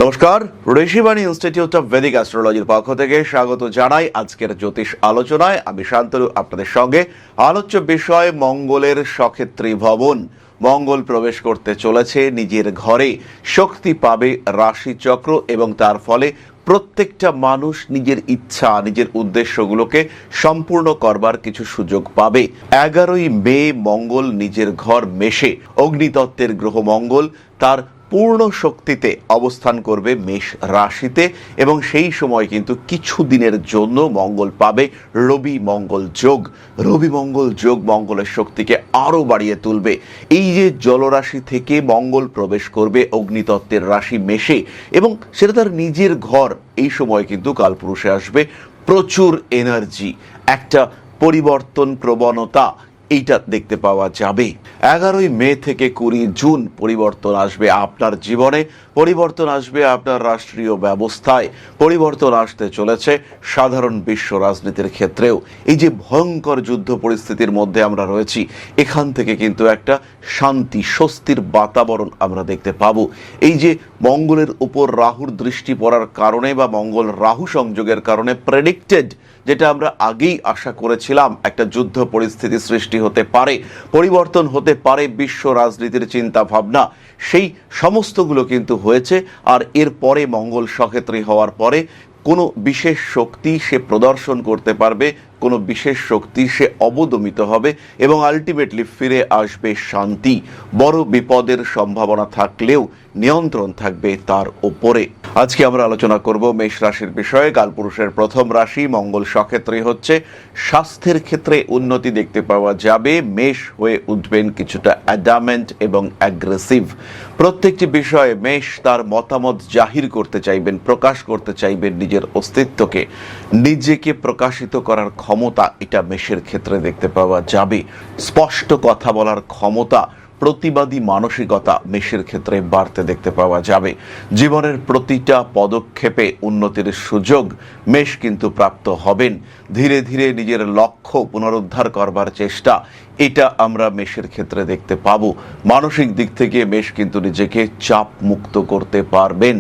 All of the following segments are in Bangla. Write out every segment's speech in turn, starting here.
নমস্কার, ঋষিবাণী ইনস্টিটিউট অফ ভেদিক অ্যাস্ট্রোলজির পক্ষ থেকে স্বাগত জানাই আজকের জ্যোতিষ আলোচনায়। আমি শান্তনু আপনাদের সঙ্গে। আলোচ্য বিষয় মঙ্গলের সক্ষেত্রী ভবন। মঙ্গল প্রবেশ করতে চলেছে নিজের ঘরে, শক্তি পাবে রাশিচক্র এবং তার ফলে প্রত্যেকটা মানুষ নিজের ইচ্ছা, নিজের উদ্দেশ্যগুলোকে সম্পূর্ণ করবার কিছু সুযোগ পাবে। 11ই মে মঙ্গল নিজের ঘর মেষে, অগ্নিতত্ত্বের গ্রহ মঙ্গল তার পূর্ণ শক্তিতে অবস্থান করবে মেষ রাশিতে এবং সেই সময় কিন্তু কিছু দিনের জন্য মঙ্গল পাবে রবি মঙ্গল যোগ। রবি মঙ্গল যোগ মঙ্গলের শক্তিকে আরও বাড়িয়ে তুলবে। এই যে জলরাশি থেকে মঙ্গল প্রবেশ করবে অগ্নিতত্ত্বের রাশি মেষে এবং সেটা তার নিজের ঘর, এই সময় কিন্তু কালপুরুষে আসবে প্রচুর এনার্জি, একটা পরিবর্তন প্রবণতা এইটা দেখতে পাওয়া যাবে। 11ই মে থেকে 20 জুন পরিবর্তন আসবে আপনার জীবনে, পরিবর্তন আসবে আপনার রাষ্ট্রীয় ব্যবস্থায়, পরিবর্তন আসতে চলেছে সাধারণ বিশ্ব রাজনীতির ক্ষেত্রেও। এই যে ভয়ঙ্কর যুদ্ধ পরিস্থিতির মধ্যে আমরা রয়েছি, এখান থেকে কিন্তু একটা শান্তি স্বস্তির বাতাবরণ আমরা দেখতে পাবো। এই যে মঙ্গলের উপর রাহুর দৃষ্টি পড়ার কারণে বা মঙ্গল রাহু সংযোগের কারণে প্রেডিক্টেড, যেটা আমরা আগেই আশা করেছিলাম, একটা যুদ্ধ পরিস্থিতি সৃষ্টি হতে পারে, পরিবর্তন হতে পারে বিশ্ব রাজনীতির চিন্তা ভাবনা, সেই সমস্তগুলো কিন্তু হয়েছে। আর এর পরে মঙ্গল সক্ষেত্রী হওয়ার পরে কোনো বিশেষ শক্তি সে প্রদর্শন করতে পারবে, কোনো বিশেষ শক্তি সে অবদমিত হবে এবং আলটিমেটলি ফিরে আসবে শান্তি। বড় বিপদের সম্ভাবনা থাকলেও নিয়ন্ত্রণ থাকবে তার ওপরে। আজকে আমরা আলোচনা করব মেষ রাশির বিষয়ে। কালপুরুষের প্রথম রাশি, মঙ্গল সক্ষেত্রী হচ্ছে। স্বাস্থ্যের ক্ষেত্রে উন্নতি দেখতে পাওয়া যাবে। মেষ হয়ে উঠবেন কিছুটা অ্যাডামেন্ট এবং অ্যাগ্রেসিভ। প্রত্যেকটি বিষয়ে মেষ তার মতামত জাহির করতে চাইবেন, প্রকাশ করতে চাইবেন নিজের অস্তিত্বকে, নিজেকে প্রকাশিত করার ক্ষমতা এটা মেষের ক্ষেত্রে দেখতে পাওয়া যাবে। স্পষ্ট কথা বলার ক্ষমতা, প্রতিবাদী মানসিকতা মেষের ক্ষেত্রে বাড়তে দেখতে পাওয়া যাবে। জীবনের প্রতিটা পদক্ষেপে উন্নতির সুযোগ মেষ কিন্তু প্রাপ্ত হবেন। ধীরে ধীরে নিজের লক্ষ্য পুনরুদ্ধার করবার চেষ্টা, এটা আমরা মেষের ক্ষেত্রে দেখতে পাবো। মানসিক দিক থেকে মেষ কিন্তু নিজেকে চাপ মুক্ত করতে পারবেন।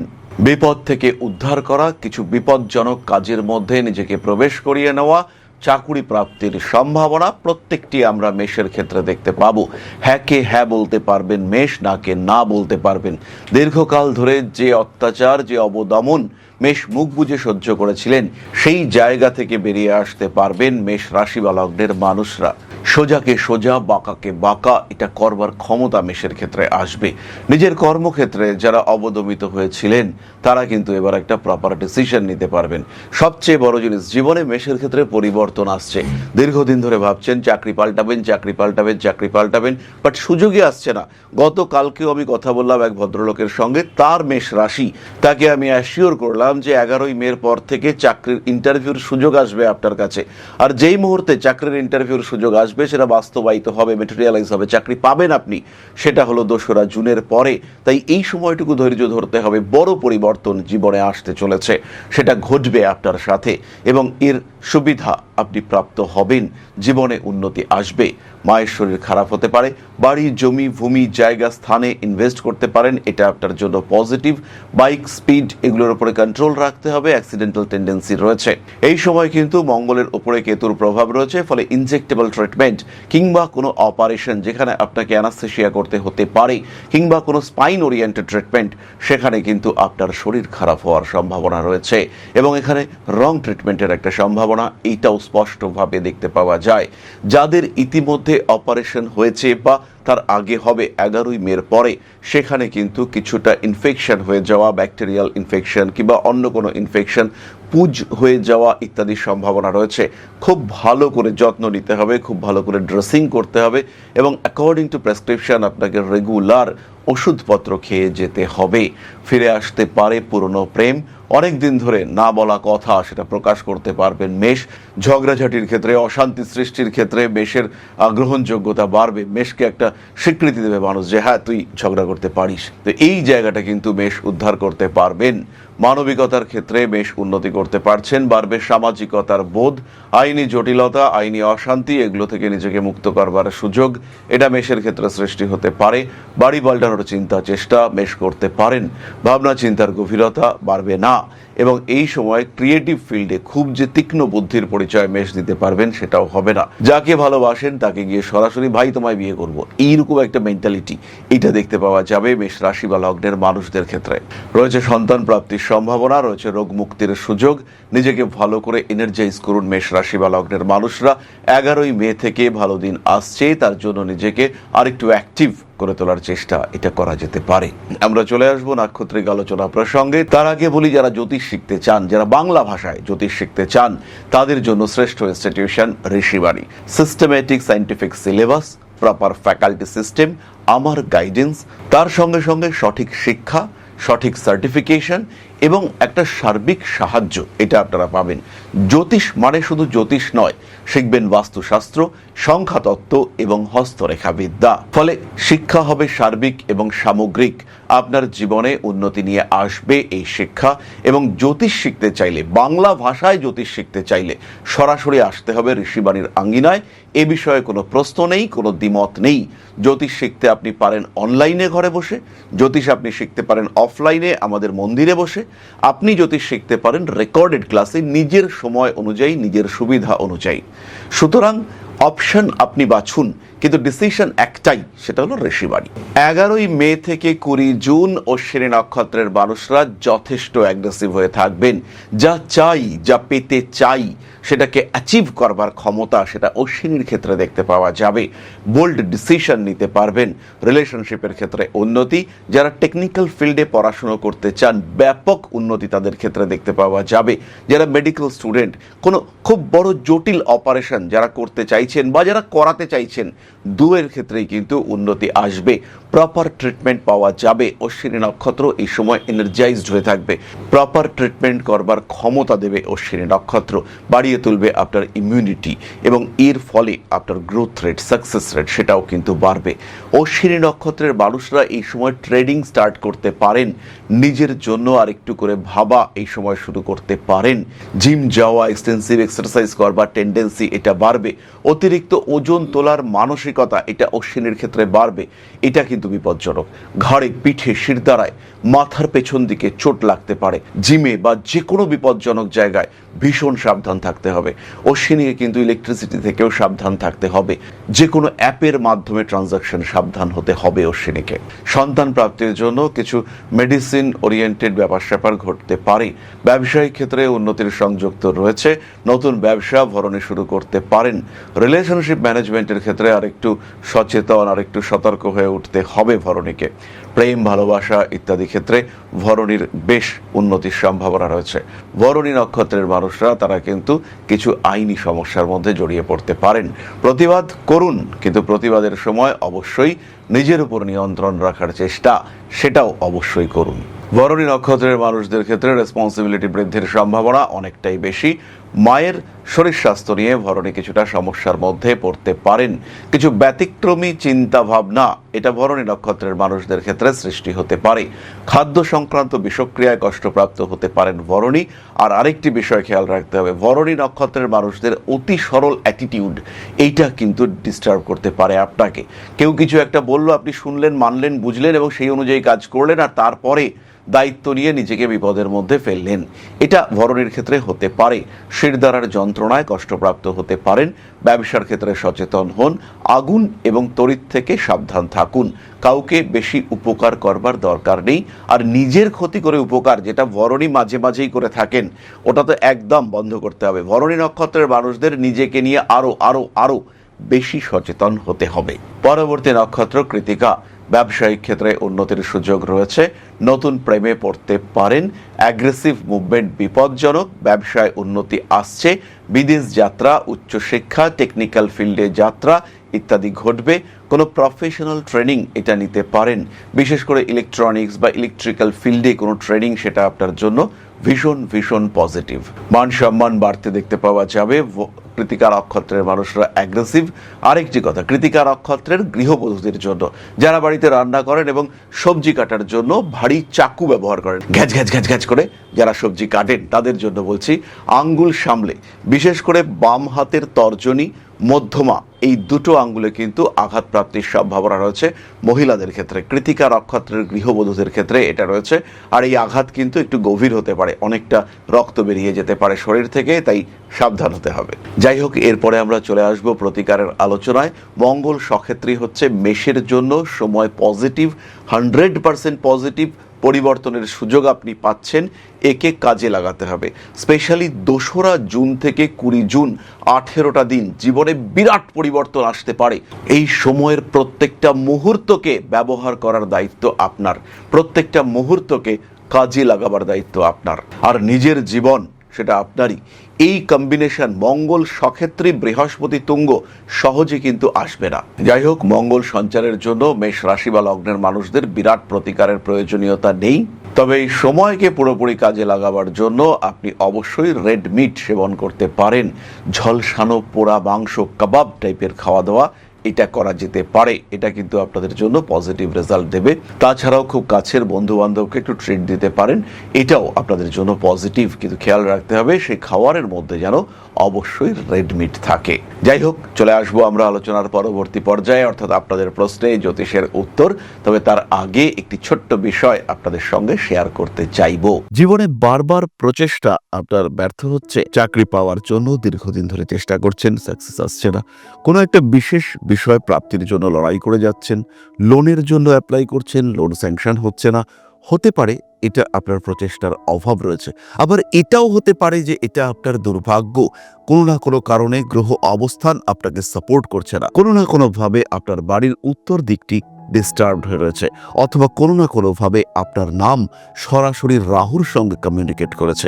বিপদ থেকে উদ্ধার করা, কিছু বিপজ্জনক কাজের মধ্যে নিজেকে প্রবেশ করিয়ে নেওয়া, চাকুরি প্রাপ্তির সম্ভাবনা প্রত্যেকটি আমরা মেষের ক্ষেত্রে দেখতে পাবো। হ্যাঁকে হ্যাঁ বলতে পারবেন মেষ, নাকে না বলতে পারবেন। দীর্ঘকাল ধরে যে অত্যাচার, যে অবদমন মেষ মুখ বুজে সহ্য করেছিলেন, সেই জায়গা থেকে বেরিয়ে আসতে পারবেন মেষ রাশি বা লগ্নের মানুষরা। সোজাকে সোজা, বাঁকাকে বাঁকা, এটা করবার ক্ষমতা মেষের ক্ষেত্রে আসবে। নিজের কর্মক্ষেত্রে যারা অবদমিত হয়েছিলেন তারা কিন্তু এবার একটা প্রপার ডিসিশন নিতে পারবেন। সবচেয়ে বড় জিনিস, জীবনে মেষের ক্ষেত্রে পরিবর্তন আসছে। দীর্ঘদিন ধরে ভাবছেন চাকরি পাল্টাবেন, চাকরি পাল্টাবেন, চাকরি পাল্টাবেন, বাট সুযোগই আসছে না। গতকালকেও আমি কথা বললাম এক ভদ্রলোকের সঙ্গে, তার মেষ রাশি, তাকে আমি অ্যাসিওর করলাম যে 11ই মের পর থেকে চাকরির ইন্টারভিউর সুযোগ আসবে আপনার কাছে। আর যেই মুহূর্তে চাকরির ইন্টারভিউর সুযোগ আসবে, সেটা বাস্তবায়িত হবে, ম্যাটেরিয়ালাইজ হবে, চাকরি পাবেন আপনি, সেটা হলো 2রা জুনের পরে। তাই এই সময়টুকু ধৈর্য ধরতে হবে। বড় পরিবর্তন জীবনে আসতে চলেছে, সেটা ঘটবে আপনার সাথে এবং এর সুবিধা আপনি প্রাপ্ত হবেন। জীবনে উন্নতি আসবে। মায়ের শরীর খারাপ হতে পারে, বাড়ি, জমি, ভূমি, জায়গা, স্থানে ইনভেস্ট করতে পারেন, এটা আপনার জন্য পজিটিভ। বাইক, স্পিড, এগুলোর উপরে কন্ট্রোল রাখতে হবে, অ্যাক্সিডেন্টাল টেন্ডেন্সি রয়েছে। এই সময় কিন্তু মঙ্গলের উপরে কেতুর প্রভাব রয়েছে, ফলে ইনজেক্টেবল ট্রিটমেন্ট কিংবা কোনো অপারেশন যেখানে আপনাকে অ্যানাস্থেসিয়া করতে হতে পারে, কিংবা কোনো স্পাইন ওরিয়েন্টেড ট্রিটমেন্ট, সেখানে কিন্তু আপনার শরীর খারাপ হওয়ার সম্ভাবনা রয়েছে এবং এখানে রং ট্রিটমেন্টের একটা সম্ভাবনা, এইটাও স্পষ্টভাবে দেখতে পাওয়া যায়। যাদের ইতিমধ্যে অপারেশন হয়েছে বা তার আগে হবে 11ই মের পরে, সেখানে কিন্তু কিছুটা ইনফেকশন হয়ে যাওয়া, ব্যাকটেরিয়াল ইনফেকশন কিংবা অন্য কোনো ইনফেকশন, পুজ হয়ে যাওয়া ইত্যাদির সম্ভাবনা রয়েছে। খুব ভালো করে যত্ন নিতে হবে, খুব ভালো করে ড্রেসিং করতে হবে এবং অ্যাকর্ডিং টু প্রেসক্রিপশন আপনাকে রেগুলার ওষুধপত্র খেয়ে যেতে হবে। ফিরে আসতে পারে পুরনো প্রেম, অনেক দিন ধরে না বলা কথা সেটা প্রকাশ করতে পারবেন মেষ। ঝগড়াঝাটির ক্ষেত্রে, অশান্তি সৃষ্টির ক্ষেত্রে মেষের গ্রহণযোগ্যতা বাড়বে। মেষকে একটা স্বীকৃতি দেবে মানুষ যে হ্যাঁ তুই ঝগড়া করতে পারিস। তো এই জায়গাটা কিন্তু মেষ উদ্ধার করতে পারবেন। মানবিকতার ক্ষেত্রে মেষ উন্নতি করতে পারছেন। বাড়বে সামাজিকতার বোধ, আইনি জটিলতা, আইনি অশান্তি, এগুলো থেকে নিজেকে মুক্ত করবার সুযোগ এটা মেষের ক্ষেত্রে সৃষ্টি হতে পারে। বাড়ি পাল্টানোর চিন্তা চেষ্টা মেষ করতে পারেন। ভাবনা চিন্তার গভীরতা বাড়বে না, এবং এই সময় ক্রিয়েটিভ ফিল্ডে খুব যে তীক্ষ্ণ বুদ্ধির পরিচয় মেষ দিতে পারবেন সেটাও হবে না। যাকে ভালোবাসেন তাকে গিয়ে সরাসরি ভাই তোমায় বিয়ে করব, এইরকম একটা মেন্টালিটি এটা দেখতে পাওয়া যাবে মেষ রাশি বা লগ্নের মানুষদের ক্ষেত্রে। রয়েছে সন্তান প্রাপ্তির সম্ভাবনা, রয়েছে রোগ মুক্তির সুযোগ। নিজেকে ভালো করে এনার্জাইজ করুন মেষ রাশি বা লগ্নের মানুষরা। 11ই মে থেকে ভালো দিন আসছে, তার জন্য নিজেকে আরেকটু অ্যাক্টিভ করে তোলার চেষ্টা এটা করা যেতে পারে। আমরা চলে আসবো নাক্ষত্রিক আলোচনা প্রসঙ্গে। তার আগে বলি, যারা জ্যোতিষ শিখতে চান, যারা বাংলা ভাষায় জ্যোতিষ শিখতে চান, তাদের জন্য শ্রেষ্ঠ institution Rishibani. Systematic scientific syllabus, proper faculty system, আমার গাইডেন্স, তার সঙ্গে সঙ্গে সঠিক শিক্ষা, সঠিক সার্টিফিকেশন এবং একটা সার্বিক সাহায্য এটা আপনারা পাবেন। জ্যোতিষ মানে শুধু জ্যোতিষ নয়, শিখবেন বাস্তুশাস্ত্র, সংখ্যাতত্ত্ব এবং হস্তরেখাবিদ্যা। ফলে শিক্ষা হবে সার্বিক এবং সামগ্রিক। আপনার জীবনে উন্নতি নিয়ে আসবে এই শিক্ষা। এবং জ্যোতিষ শিখতে চাইলে, বাংলা ভাষায় জ্যোতিষ শিখতে চাইলে সরাসরি আসতে হবে ঋষিবাণীর আঙ্গিনায়। এ বিষয়ে কোনো প্রশ্ন নেই, কোনো দ্বিমত নেই। জ্যোতিষ শিখতে আপনি পারেন অনলাইনে ঘরে বসে, জ্যোতিষ আপনি শিখতে পারেন অফলাইনে আমাদের মন্দিরে বসে, আপনি জ্যোতিষ শিখতে পারেন রেকর্ডেড ক্লাসে নিজের সময় অনুযায়ী, নিজের সুবিধা অনুযায়ী। সুতরাং অপশন আপনি বাছুন, কিন্তু ডিসিশন একটাই, সেটা হলো ঋষিবাণী। 11ই মে থেকে 20 জুন অশ্বিনী নক্ষত্রের মানুষরা যথেষ্ট অ্যাগ্রেসিভ হয়ে থাকবেন। যা চাই, যা পেতে চাই, সেটাকে অ্যাচিভ করবার ক্ষমতা সেটা অশ্বিনীর ক্ষেত্রে দেখতে পাওয়া যাবে। বোল্ড ডিসিশন নিতে পারবেন। রিলেশনশিপের ক্ষেত্রে উন্নতি। যারা টেকনিক্যাল ফিল্ডে পড়াশুনো করতে চান, ব্যাপক উন্নতি তাদের ক্ষেত্রে দেখতে পাওয়া যাবে। যারা মেডিকেল স্টুডেন্ট, কোনো খুব বড় জটিল অপারেশন যারা করতে চাইছেন বা যারা করাতে চাইছেন, দুয়ের ক্ষেত্রেই কিন্তু উন্নতি আসবে। প্রপার ট্রিটমেন্ট পাওয়া যাবে। অশ্বিনী নক্ষত্র এই সময় এনার্জাইজড হয়ে থাকবে। প্রপার ট্রিটমেন্ট করবার ক্ষমতা দেবে অশ্বিনী নক্ষত্র, বাড়িয়ে তুলবে আপনার ইমিউনিটি, এবং এর ফলে আপনার গ্রোথ রেট, সাকসেস রেট সেটাও কিন্তু বাড়বে। অশ্বিনী নক্ষত্রের মানুষরা এই সময় ট্রেডিং স্টার্ট করতে পারেন। নিজের জন্য আরেকটু করে ভাবা এই সময় শুরু করতে পারেন। জিম যাওয়া, এক্সটেন্সিভ এক্সারসাইজ করবার টেন্ডেন্সি এটা বাড়বে। অতিরিক্ত ওজন তোলার মানসিকতা এটা অশ্বিনীর ক্ষেত্রে বাড়বে। এটা কিন্তু বিপজ্জনক। ঘাড়ে, পিঠে, শিরদাঁড়ায়, মাথার পেছন দিকে চোট লাগতে পারে। জিমে বা যে কোনো বিপজ্জনক জায়গায় ভীষণ সাবধান থাকতে হবে। অশ্বিনীকে কিন্তু ইলেকট্রিসিটি থেকেও সাবধান থাকতে হবে। যে কোনো অ্যাপের মাধ্যমে ট্রানজাকশন সাবধান হতে হবে অশ্বিনীকে। সন্তান প্রাপ্তির জন্য কিছু মেডিসিন ওরিয়েন্টেড ব্যাপার স্যাপার ঘটতে পারে। ব্যবসায়িক ক্ষেত্রে উন্নতির সংযুক্ত রয়েছে। নতুন ব্যবসা ভরণে শুরু করতে পারেন। রিলেশনশিপ ম্যানেজমেন্টের ক্ষেত্রে আরেকটু সচেতন, আরেকটু সতর্ক হয়ে উঠতে হবে ভরণীকে। প্রেম, ভালোবাসা ইত্যাদি ক্ষেত্রে ভরণীর বেশ উন্নতির সম্ভাবনা রয়েছে। ভরণী নক্ষত্রের মানুষরা তারা কিন্তু কিছু আইনি সমস্যার মধ্যে জড়িয়ে পড়তে পারেন। প্রতিবাদ করুন, কিন্তু প্রতিবাদের সময় অবশ্যই নিজের উপর নিয়ন্ত্রণ রাখার চেষ্টা সেটাও অবশ্যই করুন। ভরণী নক্ষত্রের মানুষদের ক্ষেত্রে রেসপন্সিবিলিটি বৃদ্ধির সম্ভাবনা অনেকটাই বেশি। মায়ের শরীর স্বাস্থ্য নিয়ে ভরণী কিছুটা সমস্যার মধ্যে পড়তে পারেন। কিছু ব্যতিক্রমী চিন্তা ভাবনা এটা ভরণী নক্ষত্রের মানুষদের ক্ষেত্রে সৃষ্টি হতে পারে। খাদ্য সংক্রান্ত বিষক্রিয়ায় কষ্টপ্রাপ্ত হতে পারেন ভরণী। আর আরেকটি বিষয় খেয়াল রাখতে হবে, ভরণী নক্ষত্রের মানুষদের অতি সরল অ্যাটিটিউড এইটা কিন্তু ডিস্টার্ব করতে পারে আপনাকে। কেউ কিছু একটা বললো, আপনি শুনলেন, মানলেন, বুঝলেন এবং সেই অনুযায়ী কাজ করলেন, আর তারপরে দায়িত্ব নিয়ে নিজেকে বিপদের মধ্যে ফেললেন। এটা ভরণীর ক্ষেত্রে হতে পারে। শিরদাঁড়ার যন্ত্রণায় কষ্টপ্রাপ্ত হতে পারেন। ব্যবসার ক্ষেত্রে সচেতন হন। আগুন এবং তড়িৎ থেকে সাবধান থাকুন। কাউকে বেশি উপকার করবার দরকার নেই। আর নিজের ক্ষতি করে উপকার, যেটা ভরণী মাঝে মাঝেই করে থাকেন, ওটা তো একদম বন্ধ করতে হবে। ভরণী নক্ষত্রের মানুষদের নিজেকে নিয়ে আরো আরো আরো বেশি সচেতন হতে হবে। পরবর্তী নক্ষত্র কৃতিকা। ব্যবসায়িক ক্ষেত্রে উন্নতির সুযোগ রয়েছে। নতুন প্রেমে পড়তে পারেন। অ্যাগ্রেসিভ মুভমেন্ট বিপজ্জনক। ব্যবসায় উন্নতি আসছে। বিদেশ যাত্রা, উচ্চশিক্ষা, টেকনিক্যাল ফিল্ডে যাত্রা ইত্যাদি ঘটবে। কোনো প্রফেশনাল ট্রেনিং এটা নিতে পারেন। বিশেষ করে ইলেকট্রনিক্স বা ইলেকট্রিক্যাল ফিল্ডে কোনো ট্রেনিং সেটা আপনার জন্য ভীষণ ভীষণ পজিটিভ। মান সম্মান বাড়তে দেখতে পাওয়া যাবে। কৃতিকা নক্ষত্রের মানুষরা অ্যাগ্রেসিভ। আরেকটি কথা, কৃতিকা নক্ষত্রের গৃহবধূদের জন্য যারা বাড়িতে রান্না করেন এবং সবজি কাটার জন্য ভারী চাকু ব্যবহার করেন, ঘ্যাচ ঘ্যাচ ঘ্যাচ ঘ্যাচ করে যারা সবজি কাটেন তাদের জন্য বলছি, আঙ্গুল সামলে, বিশেষ করে বাম হাতের তর্জনী, মধ্যমা, এই দুটো আঙ্গুলে কিন্তু আঘাতপ্রাপ্তির সম্ভাবনা রয়েছে মহিলাদের ক্ষেত্রে। কৃতিকা নক্ষত্রের গৃহবধূদের ক্ষেত্রে এটা রয়েছে। আর এই আঘাত কিন্তু একটু গভীর হতে পারে, অনেকটা রক্ত বেরিয়ে যেতে পারে শরীর থেকে, তাই সাবধান হতে হবে। যাই হোক, এরপরে আমরা চলে আসব প্রতিকারের আলোচনায়। মঙ্গল সক্ষেত্রী হচ্ছে মেষের জন্য সময় পজিটিভ, 100% পজিটিভ। পরিবর্তনের সুযোগ আপনি পাচ্ছেন, একে কাজে লাগাতে হবে। স্পেশালি 2রা জুন থেকে 20 জুন 18টা দিন জীবনে বিরাট পরিবর্তন আসতে পারে। এই সময়ের প্রত্যেকটা মুহূর্তকে ব্যবহার করার দায়িত্ব আপনার, প্রত্যেকটা মুহূর্তকে কাজে লাগাবার দায়িত্ব আপনার, আর নিজের জীবন সেটা আপনারই। এই কম্বিনেশন মঙ্গল সক্ষেত্রী বৃহস্পতি তুঙ্গ সহজে কিন্তু আসবে না। যাই হোক, মঙ্গল সঞ্চারের জন্য মেষ রাশি বা লগ্নের মানুষদের বিরাট প্রতিকারের প্রয়োজনীয়তা নেই। তবে এই সময়কে পুরোপুরি কাজে লাগাবার জন্য আপনি অবশ্যই রেড মিট সেবন করতে পারেন। ঝলসানো পোড়া মাংস, কাবাব টাইপের খাওয়া দাওয়া এটা করা যেতে পারে। এটা কিন্তু আপনাদের জন্য পজিটিভ রেজাল্ট দেবে। তাছাড়াও খুব কাছের বন্ধু বান্ধবকে একটু ট্রিট দিতে পারেন, এটাও আপনাদের জন্য পজিটিভ। কিন্তু খেয়াল রাখতে হবে সেই খাবারের মধ্যে যেন অবশ্যই রেড মিট থাকে। যাই হোক, চলে আসবো আমরা আলোচনার পরবর্তী পর্যায়ে, অর্থাৎ আপনাদের প্রশ্নে জ্যোতিষের উত্তর। তবে তার আগে একটি ছোট্ট বিষয় আপনাদের সঙ্গে শেয়ার করতে চাইবো। জীবনে বারবার প্রচেষ্টা আপনার ব্যর্থ হচ্ছে, চাকরি পাওয়ার জন্য দীর্ঘদিন ধরে চেষ্টা করছেন, সাকসেস আসছে না, কোনো একটা বিশেষ বিষয় প্রাপ্তির জন্য লড়াই করে যাচ্ছেন, লোনের জন্য অ্যাপ্লাই করছেন, লোন স্যাংশন হচ্ছে না, হতে পারে এটা আপনার প্রচেষ্টার অভাব রয়েছে। আবার এটাও হতে পারে যে এটা আপনার দুর্ভাগ্য, কোনো না কোনো কারণে গ্রহ অবস্থান আপনাকে সাপোর্ট করছে না, কোনো না কোনোভাবে আপনার বাড়ির উত্তর দিকটি ডিস্টার্বড হয়ে রয়েছে, অথবা কোনো না কোনোভাবে আপনার নাম সরাসরি রাহুর সঙ্গে কমিউনিকেট করেছে।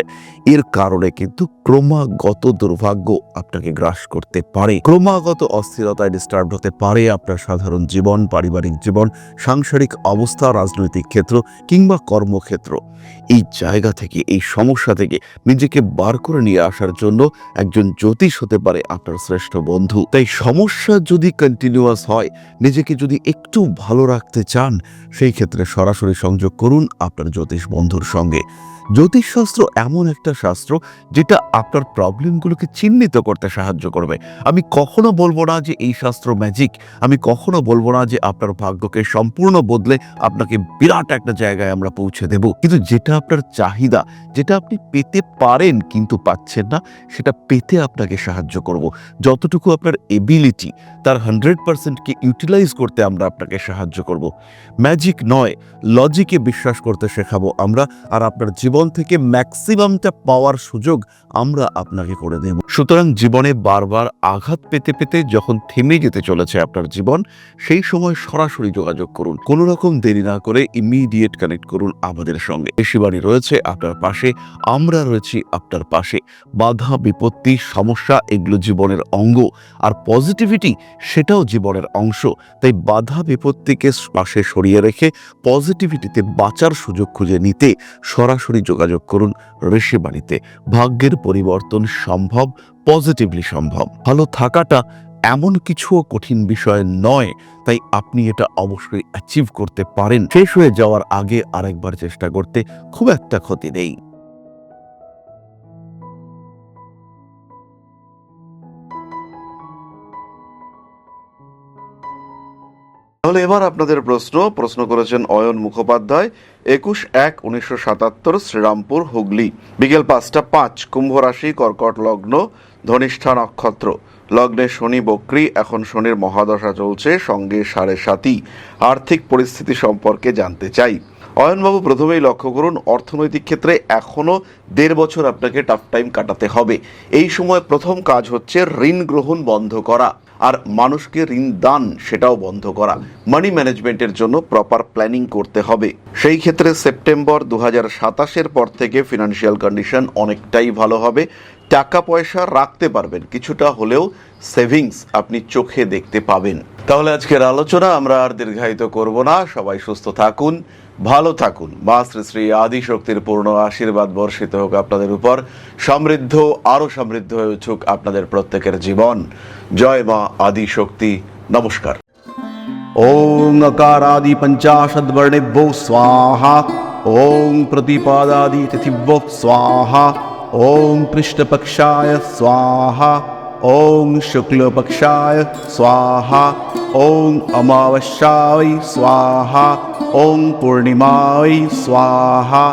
এর কারণে কিন্তু ক্রমাগত দুর্ভাগ্য আপনাকে গ্রাস করতে পারে, ক্রমাগত অস্থিরতায় ডিস্টার্ব হতে পারে আপনার সাধারণ জীবন, পারিবারিক জীবন, সাংসারিক অবস্থা, রাজনৈতিক ক্ষেত্র কিংবা কর্মক্ষেত্র। এই জায়গা থেকে, এই সমস্যা থেকে নিজেকে বার করে নিয়ে আসার জন্য একজন জ্যোতিষ হতে পারে আপনার শ্রেষ্ঠ বন্ধু। তাই সমস্যা যদি কন্টিনিউয়াস হয়, নিজেকে যদি একটু ভালো রাখতে চান, সেই ক্ষেত্রে সরাসরি সংযোগ করুন আপনার জ্যোতিষ বন্ধুর সঙ্গে। জ্যোতিষশাস্ত্র এমন একটা শাস্ত্র যেটা আপনার প্রবলেমগুলোকে চিহ্নিত করতে সাহায্য করবে। আমি কখনো বলবো না যে এই শাস্ত্র ম্যাজিক, আমি কখনো বলবো না যে আপনার ভাগ্যকে সম্পূর্ণ বদলে আপনাকে বিরাট একটা জায়গায় আমরা পৌঁছে দেব, কিন্তু যেটা আপনার চাহিদা, যেটা আপনি পেতে পারেন কিন্তু পাচ্ছেন না, সেটা পেতে আপনাকে সাহায্য করব। যতটুকু আপনার এবিলিটি, তার 100%কে ইউটিলাইজ করতে আমরা আপনাকে সাহায্য করব। ম্যাজিক নয়, লজিকে বিশ্বাস করতে শেখাবো আমরা, আর আপনার জীবন থেকে ম্যাক্সিমামটা পাওয়ার সুযোগ আমরা আপনাকে করে দেব। সুতরাং জীবনে বারবার আঘাত পেতে পেতে যখন থেমে যেতে চলেছে আপনার জীবন, সেই সময় সরাসরি যোগাযোগ করুন, কোনো রকম দেরি না করে ইমিডিয়েট কানেক্ট করুন আমাদের সঙ্গে। ঋষিবাণী রয়েছে আপনার পাশে, আমরা রয়েছি আপনার পাশে। বাধা, বিপত্তি, সমস্যা এগুলো জীবনের অঙ্গ, আর পজিটিভিটি সেটাও জীবনের অংশ। তাই বাধা বিপত্তিকে পাশে সরিয়ে রেখে পজিটিভিটিতে বাঁচার সুযোগ খুঁজে নিতে সরাসরি যোগাযোগ করুন ঋষিবাণীতে। ভাগ্যের পরিবর্তন সম্ভব, পজিটিভলি সম্ভব। ভালো থাকাটা এমন কিছুও কঠিন বিষয় নয়, তাই আপনি এটা অবশ্যই অ্যাচিভ করতে পারেন। শেষ হয়ে যাওয়ার আগে আরেকবার চেষ্টা করতে খুব একটা ক্ষতি নেই। তাহলে এবার আপনাদের প্রশ্ন করেছেন অয়ন মুখোপাধ্যায়, 21/1/1977, শ্রীরামপুর, হুগলি। বিকেল 5টা 5, কুম্ভ রাশি, কর্কট লগ্ন, ধনিষ্ঠা নক্ষত্র। লগ্নে শনি বক্রী, এখন শনির মহাদশা চলছে, সঙ্গে 7.5। আর্থিক পরিস্থিতি সম্পর্কে জানতে চাই। অয়নবাবু, প্রথমেই লক্ষ্য করুন, অর্থনৈতিক ক্ষেত্রে এখনো 1.5 বছর আপনাকে টাফ টাইম কাটাতে হবে। এই সময় প্রথম কাজ হচ্ছে ঋণ গ্রহণ বন্ধ করা, আর মানুষকে ঋণ দান সেটাও বন্ধ করা। মানি ম্যানেজমেন্টের জন্য প্রপার প্ল্যানিং করতে হবে। সেই ক্ষেত্রে সেপ্টেম্বর 2027-এর পর থেকে ফিনান্সিয়াল কন্ডিশন অনেকটাই ভালো হবে। টাকা পয়সা রাখতে পারবেন, কিছুটা হলেও সেভিংস আপনি চোখে দেখতে পাবেন। তাহলে আজকের আলোচনা আমরা আর দীর্ঘায়িত করব না। সবাই সুস্থ থাকুন, ভালো থাকুন। মা শ্রী শ্রী আদিশক্তির পূর্ণ আশীর্বাদ বর্ষিত হোক আপনাদের উপর। সমৃদ্ধ, আরো সমৃদ্ধ হয়ে উঠুক আপনাদের প্রত্যেকের জীবন। জয় মা আদিশক্তি। নমস্কার। ॐ अकारादि पञ्चाशद्वर्णेभ्यो स्वाहा। ॐ प्रतिपादादि तिथिभ्यो स्वाहा। ॐ कृष्णपक्षाय स्वाहा। ॐ शुक्लपक्षाय स्वाहा। ॐ अमावस्याय स्वाहा। ॐ पूर्णिमाय स्वाहा।